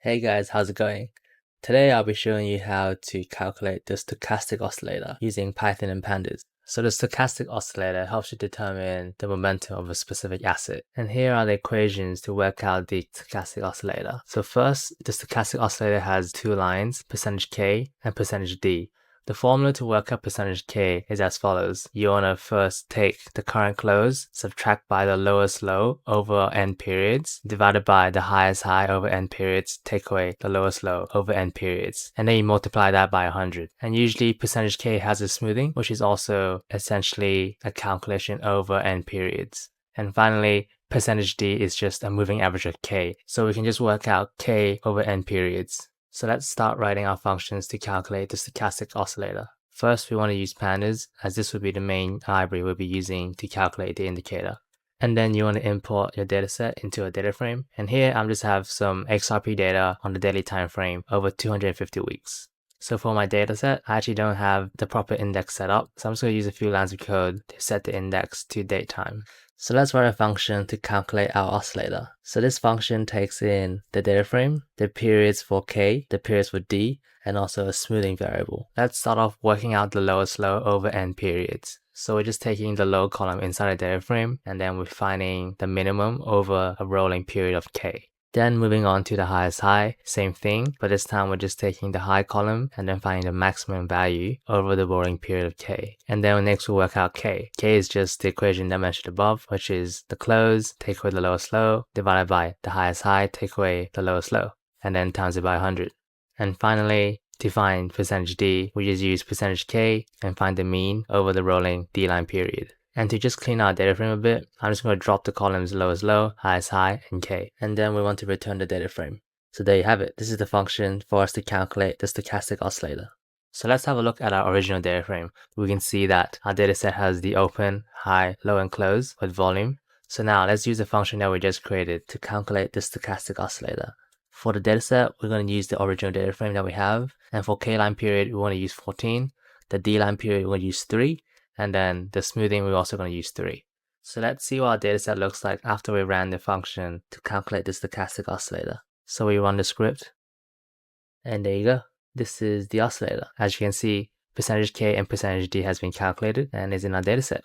Hey guys, how's it going? Today I'll be showing you how to calculate the stochastic oscillator using Python and Pandas. So the stochastic oscillator helps you determine the momentum of a specific asset. And here are the equations to work out the stochastic oscillator. So first, the stochastic oscillator has two lines, %k and %d. The formula to work out %k is as follows. You want to first take the current close, subtract by the lowest low over n periods, divided by the highest high over n periods, take away the lowest low over n periods, and then you multiply that by 100. And usually %k has a smoothing, which is also essentially a calculation over n periods. And finally, %d is just a moving average of k, so we can just work out k over n periods. So let's start writing our functions to calculate the stochastic oscillator. First, we want to use Pandas, as this would be the main library we'll be using to calculate the indicator. And then you want to import your dataset into a data frame. And here I'm just have some XRP data on the daily time frame over 250 weeks. So for my dataset, I actually don't have the proper index set up, so I'm just going to use a few lines of code to set the index to date time. So let's write a function to calculate our oscillator. So this function takes in the data frame, the periods for k, the periods for d, and also a smoothing variable. Let's start off working out the lowest low over n periods. So we're just taking the low column inside the data frame, and then we're finding the minimum over a rolling period of k. Then moving on to the highest high, same thing, but this time we're just taking the high column and then finding the maximum value over the rolling period of k. And then next we'll work out k. K is just the equation that mentioned above, which is the close, take away the lowest low, divided by the highest high, take away the lowest low, and then times it by 100. And finally, to find %d, we just use %k and find the mean over the rolling d-line period. And to just clean our data frame a bit, I'm just going to drop the columns lowest low, highest high, and k. And then we want to return the data frame. So there you have it. This is the function for us to calculate the stochastic oscillator. So let's have a look at our original data frame. We can see that our dataset has the open, high, low, and close with volume. So now let's use the function that we just created to calculate the stochastic oscillator. For the dataset, we're going to use the original data frame that we have. And for k-line period, we want to use 14. The d-line period, we're going to use 3. And then the smoothing, we're also going to use 3. So let's see what our dataset looks like after we ran the function to calculate the stochastic oscillator. So we run the script, and there you go. This is the oscillator. As you can see, %k and %d has been calculated and is in our dataset.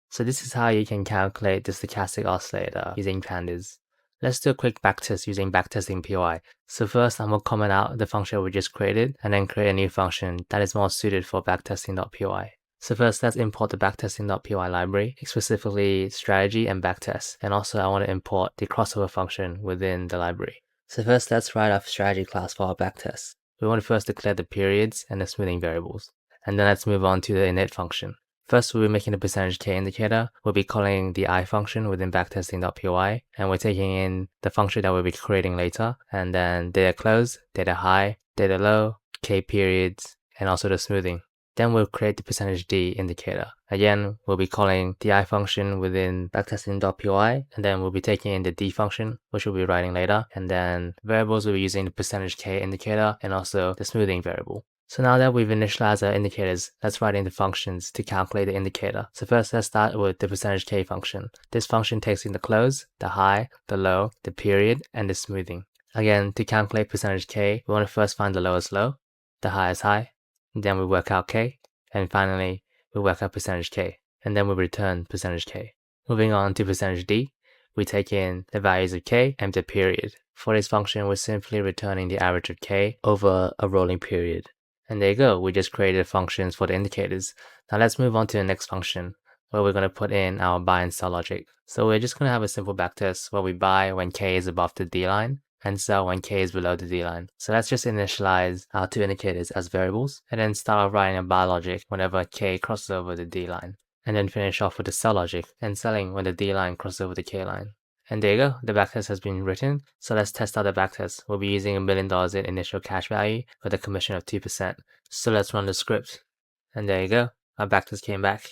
So this is how you can calculate the stochastic oscillator using Pandas. Let's do a quick backtest using backtesting PY. So first, I'm going to comment out the function we just created and then create a new function that is more suited for backtesting.py. So first, let's import the backtesting.py library, specifically strategy and backtest. And also I want to import the crossover function within the library. So first, let's write our strategy class for our backtest. We want to first declare the periods and the smoothing variables. And then let's move on to the init function. First, we'll be making the %k indicator. We'll be calling the I function within backtesting.py. And we're taking in the function that we'll be creating later. And then data close, data high, data low, k periods, and also the smoothing. Then we'll create the %d indicator. Again, we'll be calling the I function within backtesting.py, and then we'll be taking in the d function, which we'll be writing later. And then variables, we'll be using the %k indicator and also the smoothing variable. So now that we've initialized our indicators, let's write in the functions to calculate the indicator. So first, let's start with the %k function. This function takes in the close, the high, the low, the period, and the smoothing. Again, to calculate %k, we want to first find the lowest low, the highest high, then we work out k, and finally we work out %k, and then we return %k. Moving on to %d, we take in the values of k and the period. For this function, we're simply returning the average of k over a rolling period. And there you go, we just created functions for the indicators. Now let's move on to the next function, where we're going to put in our buy and sell logic. So we're just going to have a simple backtest where we buy when k is above the d line, and sell when k is below the d-line. So let's just initialize our two indicators as variables, and then start writing a buy logic whenever k crosses over the d-line. And then finish off with the sell logic, and selling when the d-line crosses over the k-line. And there you go, the backtest has been written. So let's test out the backtest. We'll be using $1 million in initial cash value with a commission of 2%. So let's run the script. And there you go, our backtest came back.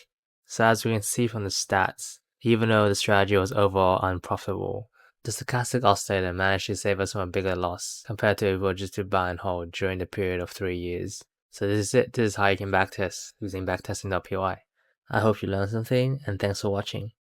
So as we can see from the stats, even though the strategy was overall unprofitable, the stochastic oscillator managed to save us from a bigger loss compared to if we were just to buy and hold during the period of 3 years. So this is it. This is how you can backtest using backtesting.py. I hope you learned something, and thanks for watching.